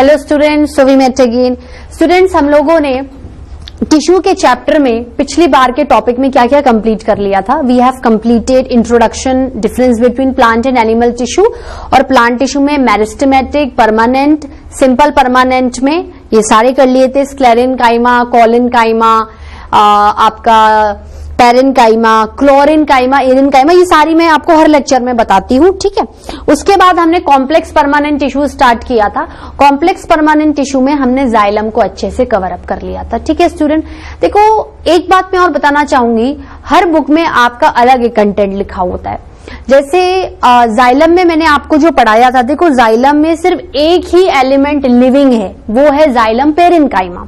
Hello students, so we met again. Students, हम लोगों ने टिश्यू के चैप्टर में पिछली बार के टॉपिक में क्या क्या कंप्लीट कर लिया था। We have completed introduction, difference between plant and animal tissue, और प्लांट टिश्यू में मेरिस्टेमेटिक, परमानेंट, सिंपल परमानेंट में ये सारे कर लिए थे। स्क्लेरेनकाइमा, कॉलिनकाइमा, आपका पेरेनकाइमा, क्लोरेनकाइमा, एरेनकाइमा, ये सारी मैं आपको हर लेक्चर में बताती हूँ, ठीक है। उसके बाद हमने कॉम्प्लेक्स परमानेंट टिश्यू स्टार्ट किया था। कॉम्प्लेक्स परमानेंट टिश्यू में हमने जाइलम को अच्छे से कवर अप कर लिया था, ठीक है स्टूडेंट। देखो, एक बात मैं और बताना चाहूंगी, हर बुक में आपका अलग एक कंटेंट लिखा होता है। जैसे जाइलम में मैंने आपको जो पढ़ाया था, देखो जाइलम में सिर्फ एक ही एलिमेंट लिविंग है, वो है जाइलम पेरेनकाइमा।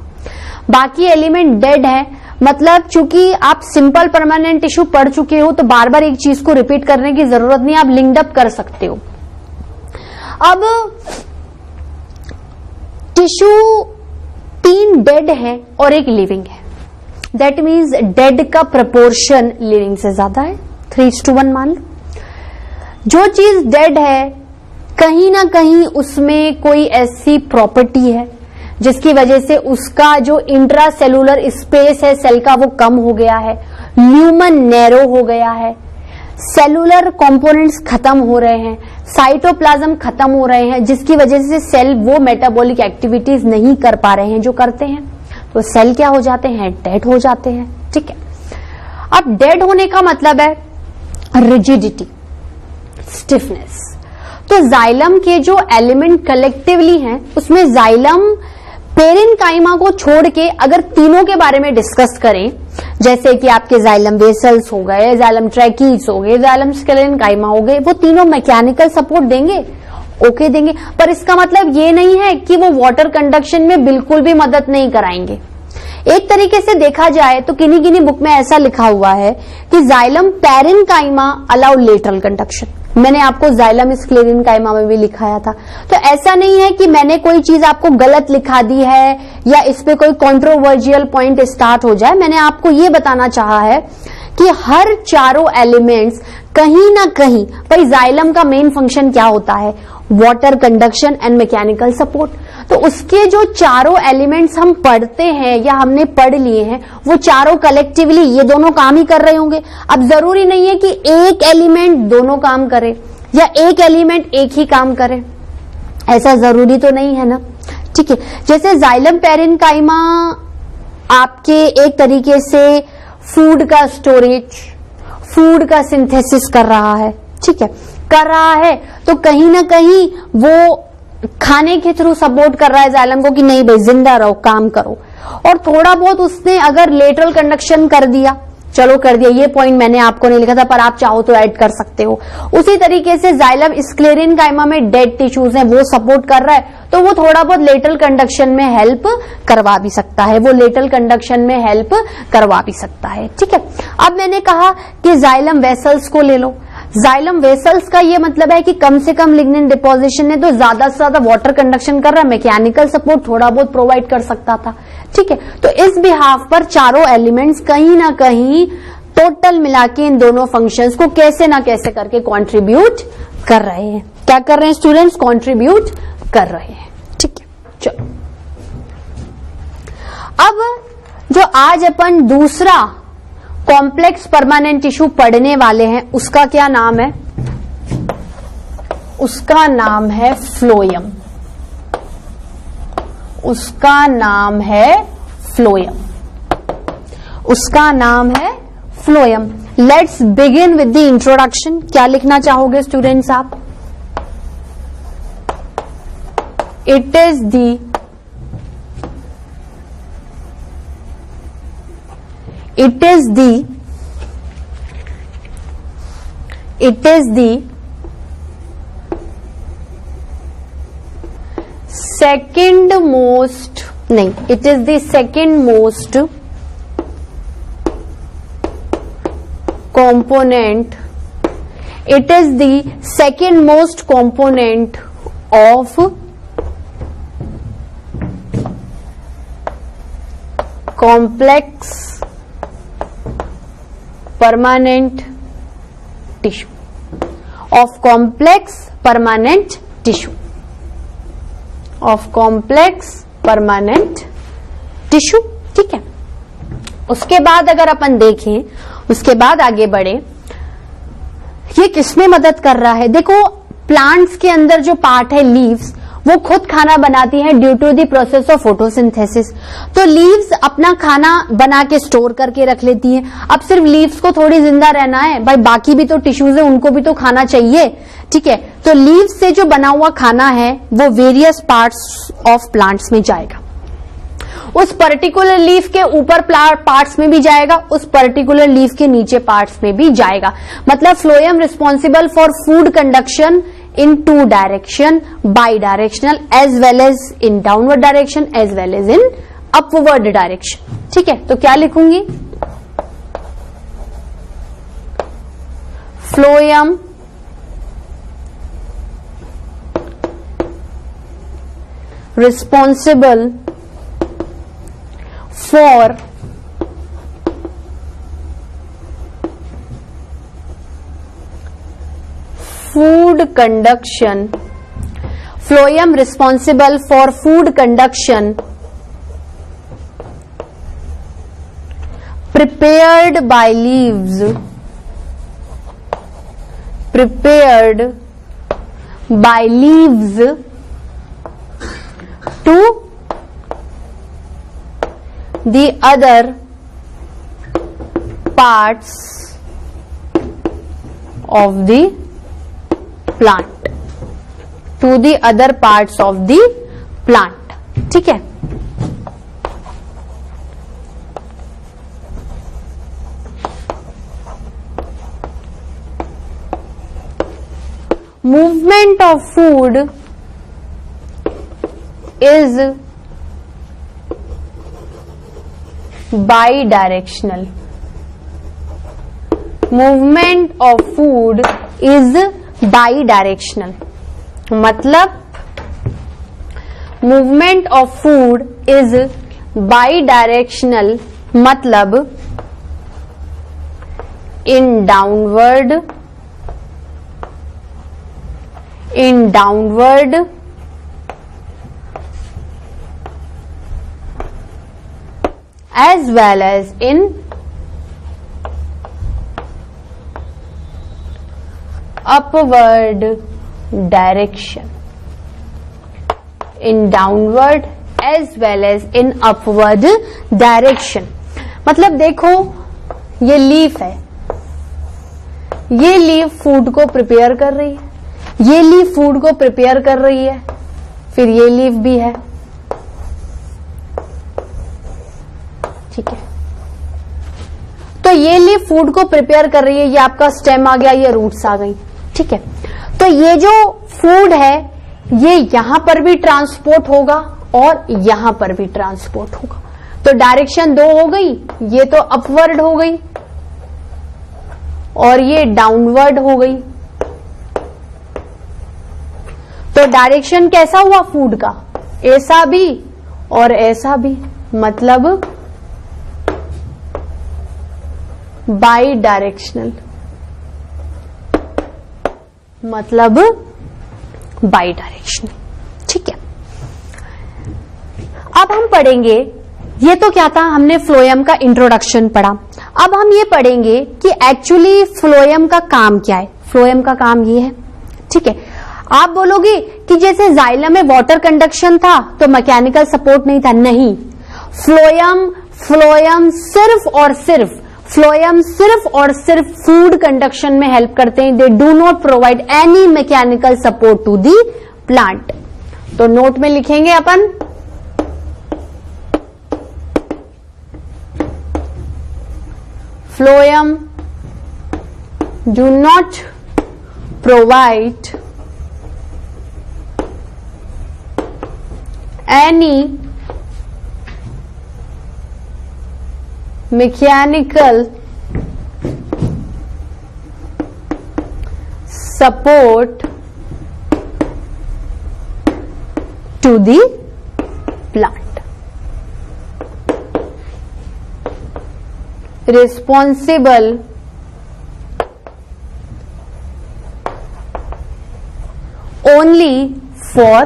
बाकी एलिमेंट डेड है। मतलब चूंकि आप सिंपल परमानेंट टिश्यू पढ़ चुके हो तो बार बार एक चीज को रिपीट करने की जरूरत नहीं, आप लिंक्ड अप कर सकते हो। अब टिश्यू 3 डेड है और एक लिविंग है। दैट मीन्स डेड का प्रपोर्शन लिविंग से ज्यादा है, 3:1 मान लो। जो चीज डेड है कहीं ना कहीं उसमें कोई ऐसी प्रॉपर्टी है जिसकी वजह से उसका जो इंट्रा सेलुलर स्पेस है सेल का वो कम हो गया है, ल्यूमन नैरो हो गया है, सेलुलर कंपोनेंट्स खत्म हो रहे हैं, साइटोप्लाज्म खत्म हो रहे हैं, जिसकी वजह से सेल वो मेटाबॉलिक एक्टिविटीज नहीं कर पा रहे हैं जो करते हैं, तो सेल क्या हो जाते हैं, डेड हो जाते हैं, ठीक है। अब डेड होने का मतलब है रिजिडिटी, स्टिफनेस। तो जाइलम के जो एलिमेंट कलेक्टिवली हैं उसमें जाइलम पेरेनकाइमा को छोड़ के अगर तीनों के बारे में डिस्कस करें, जैसे कि आपके जाइलम वेसल्स हो गए, जाइलम ट्रैकीज हो गए, जाइलम स्क्लेरेनकाइमा हो गए, वो तीनों मैकेनिकल सपोर्ट देंगे, ओके देंगे, पर इसका मतलब ये नहीं है कि वो वाटर कंडक्शन में बिल्कुल भी मदद नहीं कराएंगे। एक तरीके से देखा जाए तो किन्हीं किन्हीं बुक में ऐसा लिखा हुआ है कि xylem parenchyma allow lateral conduction. मैंने आपको जाइलम स्क्लेरेनकाइमा में भी लिखाया था। तो ऐसा नहीं है कि मैंने कोई चीज आपको गलत लिखा दी है या इस पे कोई कंट्रोवर्जियल पॉइंट स्टार्ट हो जाए। मैंने आपको ये बताना चाहा है कि हर चारों एलिमेंट्स कहीं ना कहीं, भाई जाइलम का मेन फंक्शन क्या होता है, water conduction and mechanical support. तो उसके जो चारों एलिमेंट्स हम पढ़ते हैं या हमने पढ़ लिए हैं, वो चारों कलेक्टिवली ये दोनों काम ही कर रहे होंगे। अब जरूरी नहीं है कि एक एलिमेंट दोनों काम करे या एक एलिमेंट एक ही काम करे, ऐसा जरूरी तो नहीं है ना, ठीक है। जैसे जाइलम पेरेनकाइमा आपके एक तरीके से फूड का स्टोरेज, फूड का सिंथेसिस कर रहा है, ठीक है, कर रहा है, तो कहीं ना कहीं वो खाने के थ्रू सपोर्ट कर रहा है जाइलम को कि नहीं भाई जिंदा रहो, काम करो। और थोड़ा बहुत उसने अगर लेटरल कंडक्शन कर दिया, चलो कर दिया, ये पॉइंट मैंने आपको नहीं लिखा था पर आप चाहो तो ऐड कर सकते हो। उसी तरीके से जाइलम स्क्लेरेनकाइमा में डेड टिश्यूज हैं, वो सपोर्ट कर रहा है, तो वो थोड़ा बहुत लेटरल कंडक्शन में हेल्प करवा भी सकता है, वो लेटरल कंडक्शन में हेल्प करवा भी सकता है, ठीक है। अब मैंने कहा कि जाइलम वेसल्स को ले लो। जाइलम वेसल्स का ये मतलब है कि कम से कम लिग्निन डिपोजिशन है तो ज्यादा से ज्यादा वाटर कंडक्शन कर रहा है, मैकेनिकल सपोर्ट थोड़ा बहुत प्रोवाइड कर सकता था, ठीक है। तो इस बिहाफ पर चारों एलिमेंट्स कहीं ना कहीं टोटल मिला के इन दोनों फंक्शंस को कैसे ना कैसे करके कंट्रीब्यूट कर रहे हैं। क्या कर रहे हैं स्टूडेंट्स? कंट्रीब्यूट कर रहे हैं, ठीक है। चलो, अब जो आज अपन दूसरा कॉम्प्लेक्स परमानेंट टिश्यू पढ़ने वाले हैं उसका क्या नाम है? उसका नाम है फ्लोएम। उसका नाम है फ्लोएम। उसका नाम है phloem. Let's begin with the introduction. क्या लिखना चाहोगे स्टूडेंट्स आप? It is the second most component. It is the second most component of complex permanent tissue, of complex permanent tissue, of complex permanent tissue. ठीक है, उसके बाद अगर अपन देखें, उसके बाद आगे बढ़े, ये किसमें मदद कर रहा है? देखो, प्लांट्स के अंदर जो पार्ट है लीव्स, वो खुद खाना बनाती है due to the process of photosynthesis. तो लीव्स अपना खाना बना के स्टोर करके रख लेती हैं। अब सिर्फ लीव्स को थोड़ी जिंदा रहना है भाई, बाकी भी तो टिश्यूज है, उनको भी तो खाना चाहिए। ठीक है, तो लीव्स से जो बना हुआ खाना है वो वेरियस पार्ट्स ऑफ प्लांट्स में जाएगा। उस पर्टिकुलर लीफ के ऊपर पार्ट्स में भी जाएगा, उस पर्टिकुलर लीफ के नीचे पार्ट्स में भी जाएगा। मतलब phloem responsible for food conduction in two direction, bi-directional as well as in downward direction as well as in upward direction। ठीक है, तो क्या लिखूंगी? phloem responsible for food conduction, phloem responsible for food conduction prepared by leaves, prepared by leaves to the other parts of the plant, to the other parts of the plant। ठीक है, movement of food is bi-directional, movement of food is bi-directional। मतलब movement of food is bi-directional, मतलब in downward as well as in upward direction, in downward as well as in upward direction। मतलब देखो, ये leaf है, ये leaf food को prepare कर रही है, ये लीफ फूड को प्रिपेयर कर रही है, फिर ये लीफ भी है। ठीक है, तो ये लीफ फूड को प्रिपेयर कर रही है, ये आपका स्टेम आ गया, ये रूट्स आ गई। ठीक है, तो ये जो फूड है ये यहां पर भी ट्रांसपोर्ट होगा और यहां पर भी ट्रांसपोर्ट होगा। तो डायरेक्शन दो हो गई, ये तो अपवर्ड हो गई और ये डाउनवर्ड हो गई। तो डायरेक्शन कैसा हुआ फूड का? ऐसा भी और ऐसा भी, मतलब बाई डायरेक्शनल, मतलब बाई डायरेक्शनल। ठीक है, अब हम पढ़ेंगे, ये तो क्या था, हमने फ्लोएम का इंट्रोडक्शन पढ़ा। अब हम ये पढ़ेंगे कि एक्चुअली फ्लोएम का काम क्या है। फ्लोएम का काम ये है। ठीक है, आप बोलोगे कि जैसे जाइलम में वाटर कंडक्शन था तो मैकेनिकल सपोर्ट नहीं था। नहीं, फ्लोएम सिर्फ और सिर्फ फूड कंडक्शन में हेल्प करते हैं। They do not provide any mechanical support to the plant. तो नोट में लिखेंगे अपन, phloem do not provide any mechanical support to the plant, responsible only for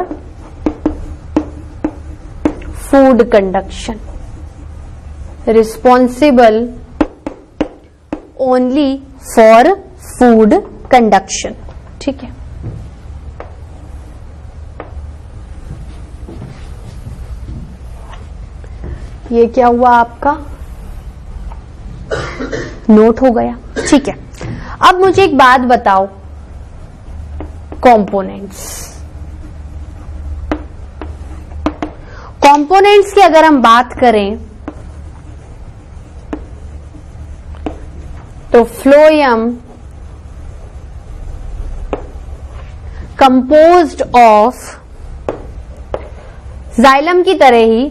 food conduction, responsible only for food conduction. ठीक है, ये क्या हुआ आपका, नोट हो गया। ठीक है, अब मुझे एक बात बताओ, कंपोनेंट्स, कंपोनेंट्स की अगर हम बात करें तो फ्लोएम कंपोज्ड ऑफ जाइलम की तरह ही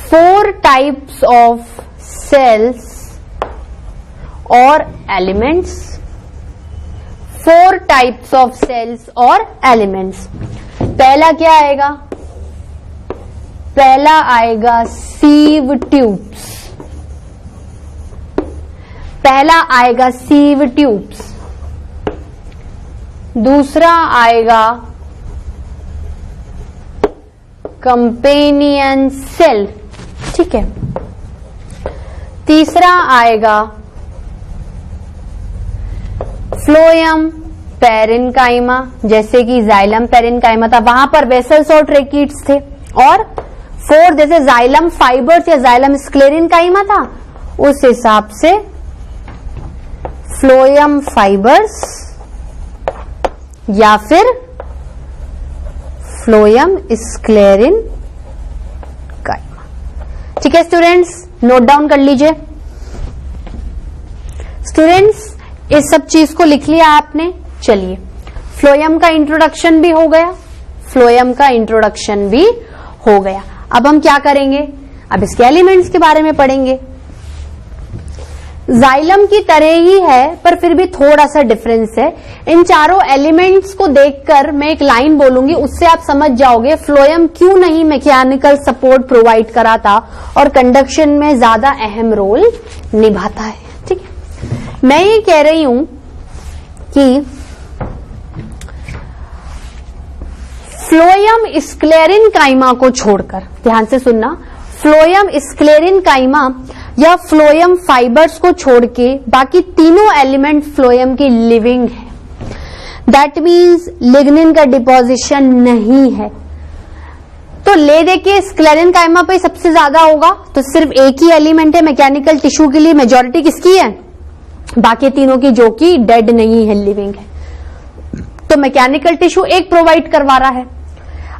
4 टाइप्स ऑफ सेल्स और एलिमेंट्स, 4 टाइप्स ऑफ सेल्स और एलिमेंट्स। पहला क्या आएगा, पहला आएगा सीव ट्यूब्स, पहला आएगा सीव ट्यूब्स, दूसरा आएगा कंपेनियन सेल। ठीक है, तीसरा आएगा फ्लोएम पेरेन्काइमा, जैसे कि जाइलम पेरेन्काइमा था, वहां पर वेसल्स और ट्रेकीट्स थे। और 4 जैसे जाइलम फाइबर्स या जाइलम स्क्लेरेन्काइमा था, उस हिसाब से फ्लोएम फाइबर्स या फिर फ्लोएम स्क्लेरेन्काइमा। ठीक है स्टूडेंट्स, नोट डाउन कर लीजिए। स्टूडेंट्स, इस सब चीज को लिख लिया आपने। चलिए, फ्लोएम का इंट्रोडक्शन भी हो गया, फ्लोएम का इंट्रोडक्शन भी हो गया। अब हम क्या करेंगे, अब इसके एलिमेंट्स के बारे में पढ़ेंगे। जाइलम की तरह ही है पर फिर भी थोड़ा सा डिफरेंस है। इन चारों एलिमेंट्स को देखकर मैं एक लाइन बोलूंगी, उससे आप समझ जाओगे फ्लोएम क्यों नहीं मैकेनिकल सपोर्ट प्रोवाइड कराता और कंडक्शन में ज्यादा अहम रोल निभाता है। ठीक है, मैं ये कह रही हूं कि फ्लोएम स्क्लेरेन्काइमा को छोड़कर, ध्यान से सुनना, फ्लोएम स्क्लेरेन्काइमा या फ्लोएम फाइबर्स को छोड़ के बाकी तीनों एलिमेंट फ्लोएम की लिविंग है। दैट मीन्स लिग्निन का डिपोजिशन नहीं है। तो ले दे के स्क्लेरेन्काइमा पे सबसे ज्यादा होगा, तो सिर्फ एक ही एलिमेंट है मैकेनिकल टिश्यू के लिए, मेजॉरिटी किसकी है, बाकी तीनों की, जो कि डेड नहीं है, लिविंग है। तो मैकेनिकल टिश्यू एक प्रोवाइड करवा रहा है।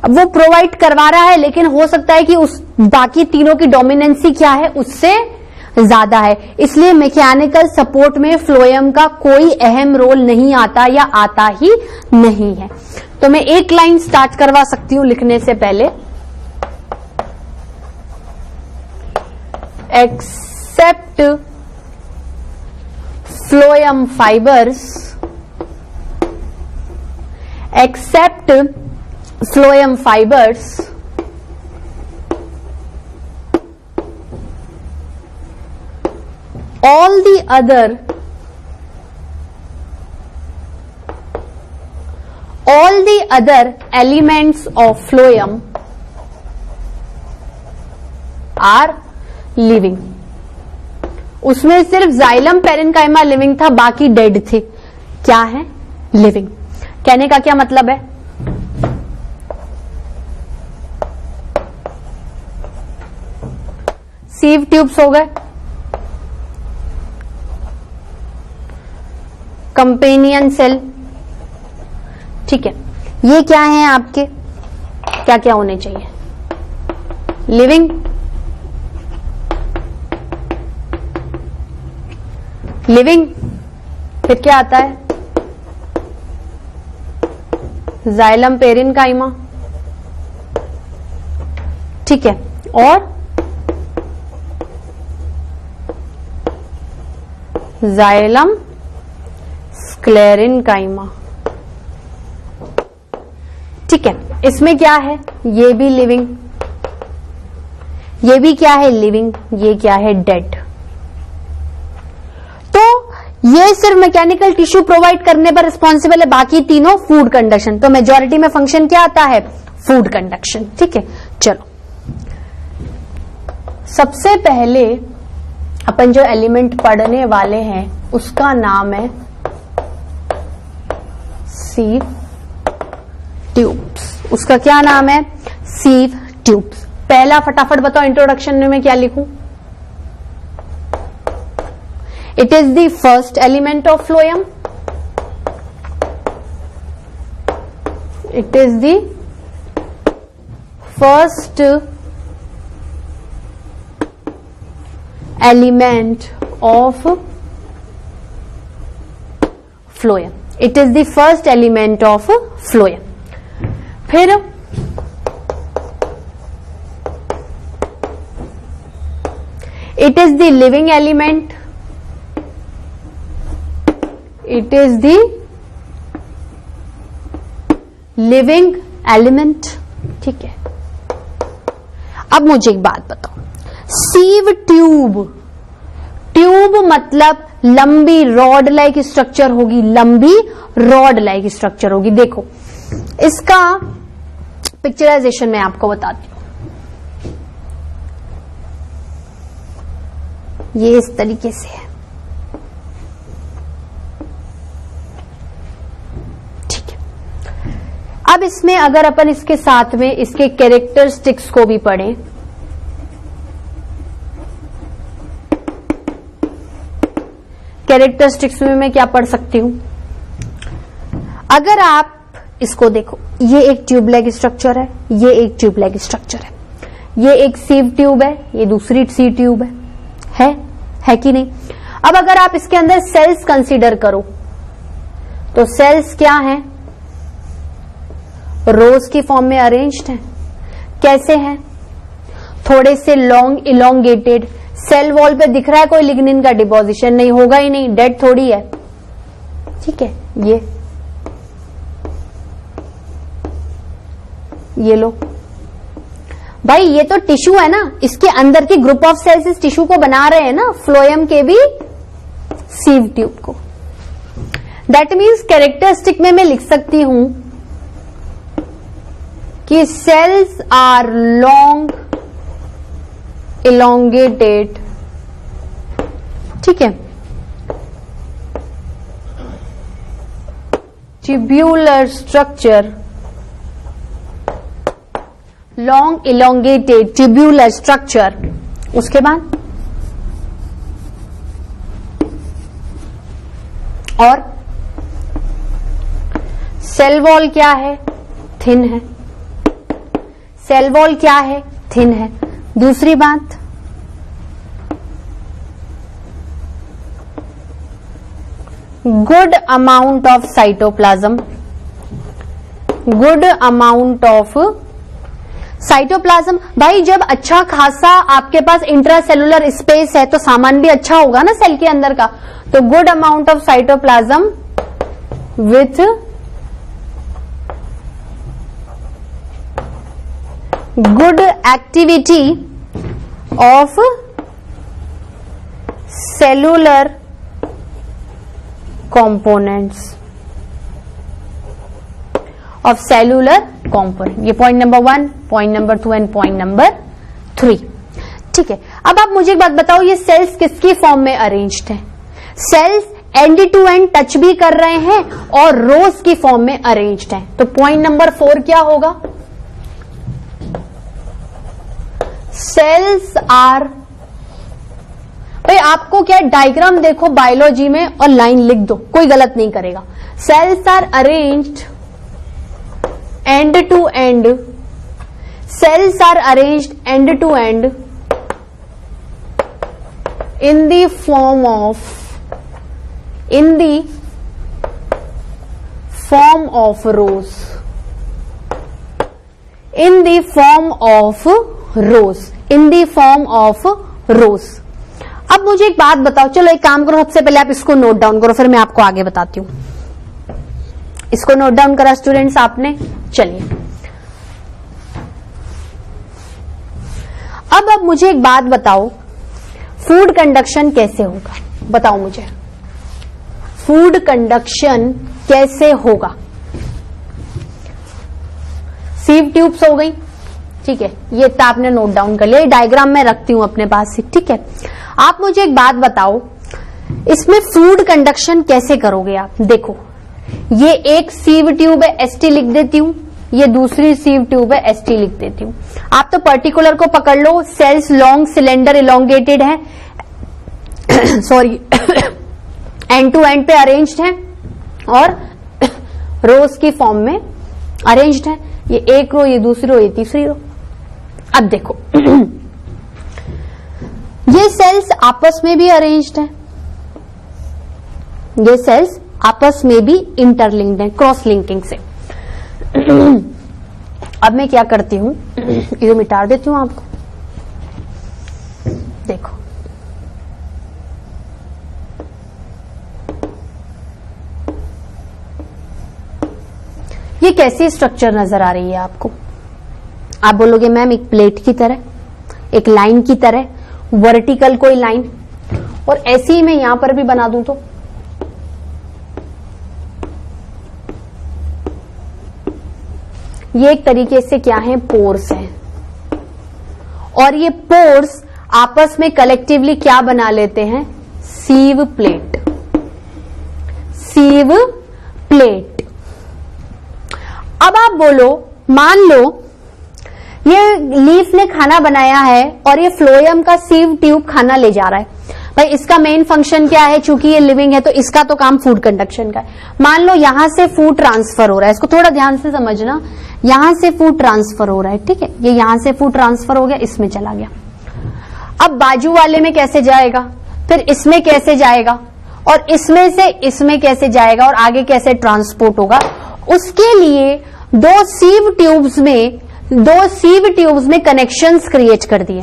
अब वो प्रोवाइड करवा रहा है, लेकिन हो सकता है कि उस बाकी तीनों की डोमिनेंसी क्या है, उससे ज्यादा है, इसलिए मैकेनिकल सपोर्ट में फ्लोएम का कोई अहम रोल नहीं आता या आता ही नहीं है। तो मैं एक लाइन स्टार्ट करवा सकती हूं लिखने से पहले, except phloem fibres, except phloem fibres all the other elements of phloem are living। उसमें सिर्फ जाइलम पेरेन्काइमा लिविंग था, बाकी डेड थे। क्या है, लिविंग। कहने का क्या मतलब है, सीव ट्यूब्स हो गए, कंपेनियन सेल, ठीक है, ये क्या है आपके, क्या क्या होने चाहिए, लिविंग, लिविंग, फिर क्या आता है, जाइलम पेरेन्काइमा, ठीक है, और जाइलम स्क्लेरेन्काइमा। ठीक है, इसमें क्या है, ये भी लिविंग, ये भी क्या है, लिविंग, ये क्या है, डेड। तो ये सिर्फ मैकेनिकल टिश्यू प्रोवाइड करने पर रिस्पॉन्सिबल है, बाकी तीनों फूड कंडक्शन। तो मेजॉरिटी में फंक्शन क्या आता है, फूड कंडक्शन। ठीक है, चलो सबसे पहले अपन जो एलिमेंट पढ़ने वाले हैं उसका नाम है सीव ट्यूब्स। उसका क्या नाम है? Sieve tubes. पहला फटाफट बताओ इंट्रोडक्शन में क्या लिखूं? It is the first element of phloem. It is the first element of phloem. It is the first element of phloem. फिर it is the living element. It is the living element. ठीक है, अब मुझे एक बात बताओ, sieve tube, tube मतलब लंबी रॉड लाइक स्ट्रक्चर होगी, लंबी रॉड लाइक स्ट्रक्चर होगी। देखो इसका पिक्चराइजेशन मैं आपको बताती हूं, ये इस तरीके से है। ठीक है, अब इसमें अगर अपन इसके साथ में इसके कैरेक्टरिस्टिक्स को भी पढ़ें, कैरेक्टरिस्टिक्स में मैं क्या पढ़ सकती हूं? अगर आप इसको देखो, ये एक ट्यूब लाइक स्ट्रक्चर है, ये एक ट्यूब लाइक स्ट्रक्चर है, ये एक सीव ट्यूब है, ये दूसरी सी ट्यूब है कि नहीं? अब अगर आप इसके अंदर सेल्स कंसीडर करो तो सेल्स क्या हैं? रोज की फॉर्म में अरेंज्ड हैं। कैसे हैं? थोड़े से लॉन्ग इलोंगेटेड। सेल वॉल पे दिख रहा है कोई लिग्निन का डिपोजिशन? नहीं होगा ही नहीं, डेड थोड़ी है। ठीक है, ये लो भाई, ये तो टिश्यू है ना, इसके अंदर की ग्रुप ऑफ सेल्स इस टिश्यू को बना रहे हैं ना, फ्लोएम के भी सीव ट्यूब को। दैट मीन्स कैरेक्टरिस्टिक में मैं लिख सकती हूं कि सेल्स आर लॉन्ग elongated। ठीक है, tubular structure, long elongated tubular structure। उसके बाद और सेल वॉल क्या है? थिन है। सेल वॉल क्या है? थिन है। दूसरी बात, good amount of cytoplasm. Good amount of cytoplasm. भाई जब अच्छा खासा आपके पास इंट्रासेलुलर स्पेस है तो सामान भी अच्छा होगा ना सेल के अंदर का। तो good amount of cytoplasm with good activity of cellular components of cellular component। ये point number 1, point number 2 and point number 3। ठीक है, अब आप मुझे एक बात बताओ, ये सेल्स किसकी फॉर्म में अरेंज्ड है? Cells end to end touch भी कर रहे हैं और रोज की फॉर्म में अरेंज्ड है। तो पॉइंट नंबर 4 क्या होगा? सेल्स आर, भाई आपको क्या डायग्राम देखो बायोलॉजी में और लाइन लिख दो, कोई गलत नहीं करेगा। Cells are arranged end to end. Cells are arranged end to end in the form of rows। in the form of rows। अब मुझे एक बात बताओ, चलो एक काम करो, सबसे पहले आप इसको नोट डाउन करो, फिर मैं आपको आगे बताती हूं। इसको नोट डाउन करा स्टूडेंट्स आपने? चलिए अब मुझे एक बात बताओ, फूड कंडक्शन कैसे होगा? बताओ मुझे, फूड कंडक्शन कैसे होगा? सीव ट्यूब्स हो गई, ठीक है, ये तो आपने नोट डाउन कर लिया, ये डायग्राम में रखती हूं अपने पास ही, ठीक है। आप मुझे एक बात बताओ, इसमें फूड कंडक्शन कैसे करोगे आप? देखो, ये एक सीव ट्यूब है, एसटी लिख देती हूं, ये दूसरी सीव ट्यूब है, एसटी लिख देती हूं। आप तो पर्टिकुलर को पकड़ लो, सेल्स लॉन्ग सिलेंडर इलोंगेटेड है, सॉरी एंड टू एंड पे अरेंज्ड है और रोज की फॉर्म में अरेंज्ड है। ये एक रो, ये दूसरी रो, ये तीसरी रो। अब देखो ये सेल्स आपस में भी अरेंज्ड है, ये सेल्स आपस में भी इंटरलिंक्ड है क्रॉस लिंकिंग से। अब मैं क्या करती हूं, इसे मिटा देती हूं आपको। देखो ये कैसी स्ट्रक्चर नजर आ रही है आपको? आप बोलोगे मैम एक प्लेट की तरह, एक लाइन की तरह, वर्टिकल कोई लाइन, और ऐसी ही मैं यहां पर भी बना दूं तो ये एक तरीके से क्या है, पोर्स है, और ये पोर्स आपस में कलेक्टिवली क्या बना लेते हैं, सीव प्लेट। सीव प्लेट। अब आप बोलो, मान लो ये लीफ ने खाना बनाया है और ये फ्लोएम का सीव ट्यूब खाना ले जा रहा है। भाई इसका मेन फंक्शन क्या है, चूंकि ये लिविंग है तो इसका तो काम फूड कंडक्शन का है। मान लो यहां से फूड ट्रांसफर हो रहा है, इसको थोड़ा ध्यान से समझना, यहां से फूड ट्रांसफर हो रहा है, ठीक है, ये यहां से फूड ट्रांसफर हो गया, इसमें चला गया। अब बाजू वाले में कैसे जाएगा, फिर इसमें कैसे जाएगा, और इसमें से इसमें कैसे जाएगा, और आगे कैसे ट्रांसपोर्ट होगा, उसके लिए दो सीव ट्यूब्स में कनेक्शंस क्रिएट कर दिए।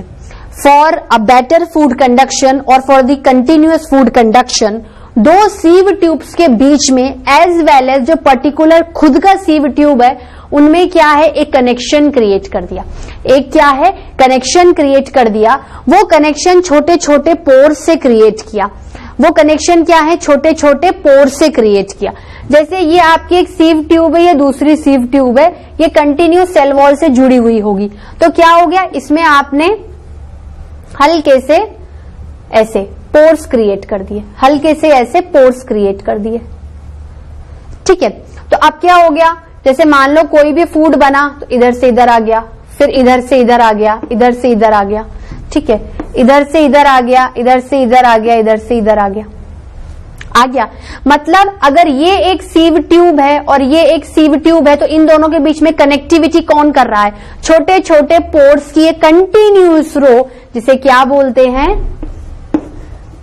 For a better food conduction और for the continuous food conduction, दो सीव ट्यूब्स के बीच में एज वेल एज जो पर्टिकुलर खुद का सीव ट्यूब है उनमें क्या है, एक कनेक्शन क्रिएट कर दिया। एक क्या है, कनेक्शन क्रिएट कर दिया। वो कनेक्शन छोटे छोटे पोर से क्रिएट किया। वो कनेक्शन क्या है, छोटे छोटे पोर से क्रिएट किया। जैसे ये आपकी एक सीव ट्यूब है, ये दूसरी सीव ट्यूब है, ये कंटिन्यू सेल वॉल से जुड़ी हुई होगी, तो क्या हो गया, इसमें आपने हल्के से ऐसे पोर्स क्रिएट कर दिए, हल्के से ऐसे पोर्स क्रिएट कर दिए, ठीक है। तो अब क्या हो गया, जैसे मान लो कोई भी फूड बना तो इधर से इधर आ गया, फिर इधर से इधर आ गया, इधर से इधर आ गया, ठीक है, इधर से इधर आ गया, इधर से इधर आ गया, इधर से इधर आ गया, आ गया। मतलब अगर ये एक सीव ट्यूब है और ये एक सीव ट्यूब है तो इन दोनों के बीच में कनेक्टिविटी कौन कर रहा है, छोटे छोटे पोर्स की एक कंटिन्यूअस रो, जिसे क्या बोलते हैं,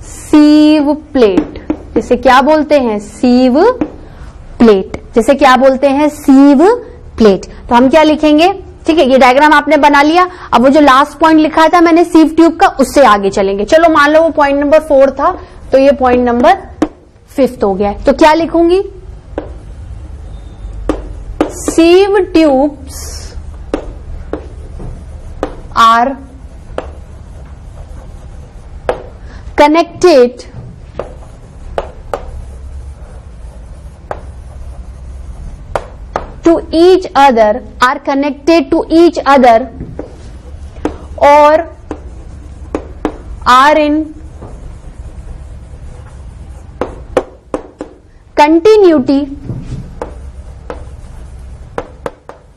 सीव प्लेट। जिसे क्या बोलते हैं, सीव प्लेट। जिसे क्या बोलते हैं, सीव प्लेट। तो हम क्या लिखेंगे, ठीक है, ये डायग्राम आपने बना लिया। अब वो जो लास्ट पॉइंट लिखा था मैंने सीव ट्यूब का, उससे आगे चलेंगे। चलो मान लो वो पॉइंट नंबर 4 था, तो ये पॉइंट नंबर 5 हो गया है। तो क्या लिखूंगी, sieve tubes are connected to each other, are connected to each other or are in continuity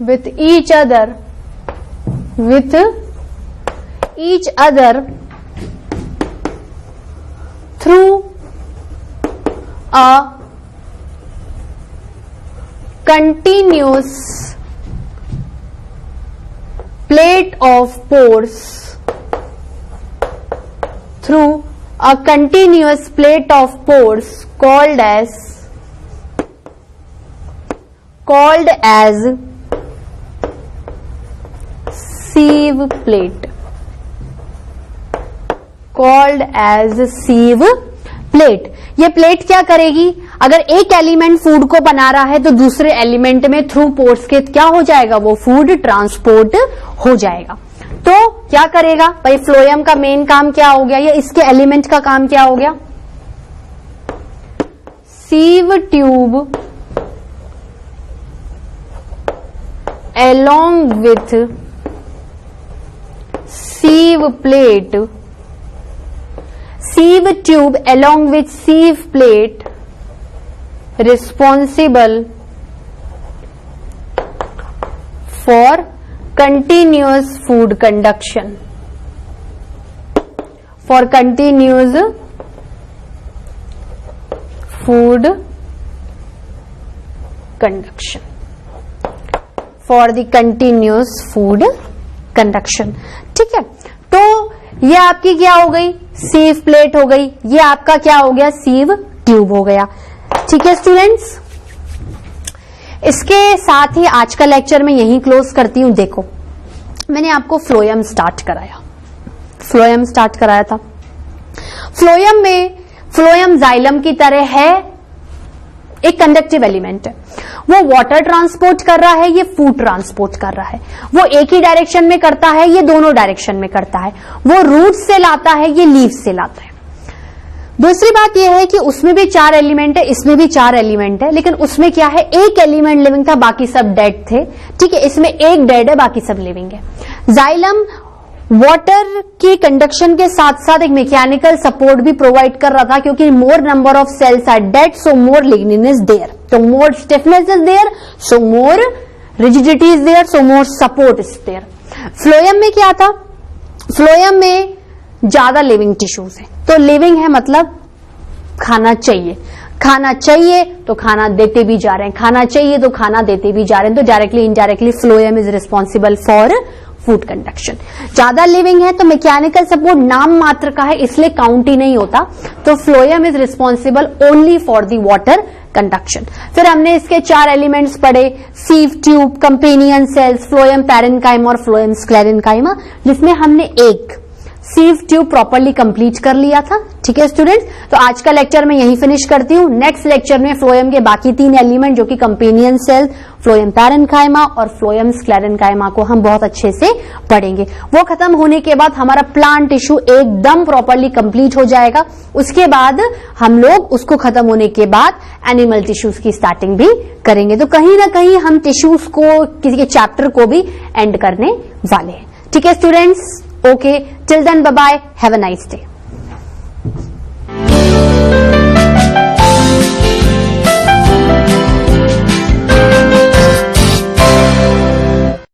with each other through a continuous plate of pores, through a continuous plate of pores called as sieve plate, called as sieve plate। ये plate क्या करेगी, अगर एक element food को बना रहा है तो दूसरे एलिमेंट में थ्रू पोर्स के क्या हो जाएगा, वो फूड ट्रांसपोर्ट हो जाएगा। तो क्या करेगा भाई, फ्लोएम का मेन काम क्या हो गया, या इसके एलिमेंट का काम क्या हो गया, sieve tube along with sieve plate, sieve tube along with sieve plate responsible for continuous food conduction. For continuous food conduction. For the continuous food conduction. ठीक है, तो ये आपकी क्या हो गई, सीव प्लेट हो गई, ये आपका क्या हो गया, सीव ट्यूब हो गया। ठीक है स्टूडेंट्स, इसके साथ ही आज का लेक्चर मैं यहीं क्लोज करती हूं। देखो, मैंने आपको फ्लोएम स्टार्ट कराया था। फ्लोएम में, फ्लोएम जाइलम की तरह है, एक कंडक्टिव एलिमेंट है। वो वाटर ट्रांसपोर्ट कर रहा है, ये फूड ट्रांसपोर्ट कर रहा है। वो एक ही डायरेक्शन में करता है, ये दोनों डायरेक्शन में करता है। वो रूट से लाता है, ये लीव्स से लाता है। दूसरी बात यह है कि उसमें भी 4 एलिमेंट है, इसमें भी 4 एलिमेंट है, लेकिन उसमें क्या है, एक एलिमेंट लिविंग था, बाकी सब डेड थे। ठीक है, इसमें एक डेड है, बाकी सब लिविंग है। जाइलम वाटर की कंडक्शन के साथ साथ एक मैकेनिकल सपोर्ट भी प्रोवाइड कर रहा था, क्योंकि more number of cells are dead, so more lignin is there, तो more stiffness is there, so more rigidity is there, so more support is there. Phloem में क्या था, फ्लोएम में ज्यादा लिविंग टिश्यूज है, तो लिविंग है मतलब खाना चाहिए, खाना चाहिए तो खाना देते भी जा रहे हैं, खाना चाहिए तो खाना देते भी जा रहे हैं, तो directly indirectly phloem is responsible for food conduction. ज्यादा लिविंग है तो मैकेनिकल सपोर्ट नाम मात्र का है, इसलिए काउंट ही नहीं होता, तो phloem is responsible only for the water conduction. फिर हमने इसके 4 एलिमेंट्स पढ़े, sieve tube, companion cells, phloem parenchyma और फ्लोएम स्क्लेरेन्काइमा, जिसमें हमने एक सीव ट्यूब प्रॉपरली कंप्लीट कर लिया था। ठीक है स्टूडेंट्स, तो आज का लेक्चर मैं यहीं फिनिश करती हूँ। नेक्स्ट लेक्चर में फ्लोएम के बाकी 3 एलिमेंट जो कि कंपेनियन सेल, फ्लोएम पैरेन्काइमा और फ्लोएम स्क्लेरेन्काइमा को हम बहुत अच्छे से पढ़ेंगे। वो खत्म होने के बाद हमारा प्लांट टिश्यू एकदम प्रॉपरली कंप्लीट हो जाएगा। उसके बाद हम लोग उसको खत्म होने के बाद एनिमल टिश्यूज की स्टार्टिंग भी करेंगे। तो कहीं ना कहीं हम टिश्यूज को, किसी के चैप्टर को भी एंड करने वाले हैं। ठीक है students, okay, till then bye bye, have a nice day.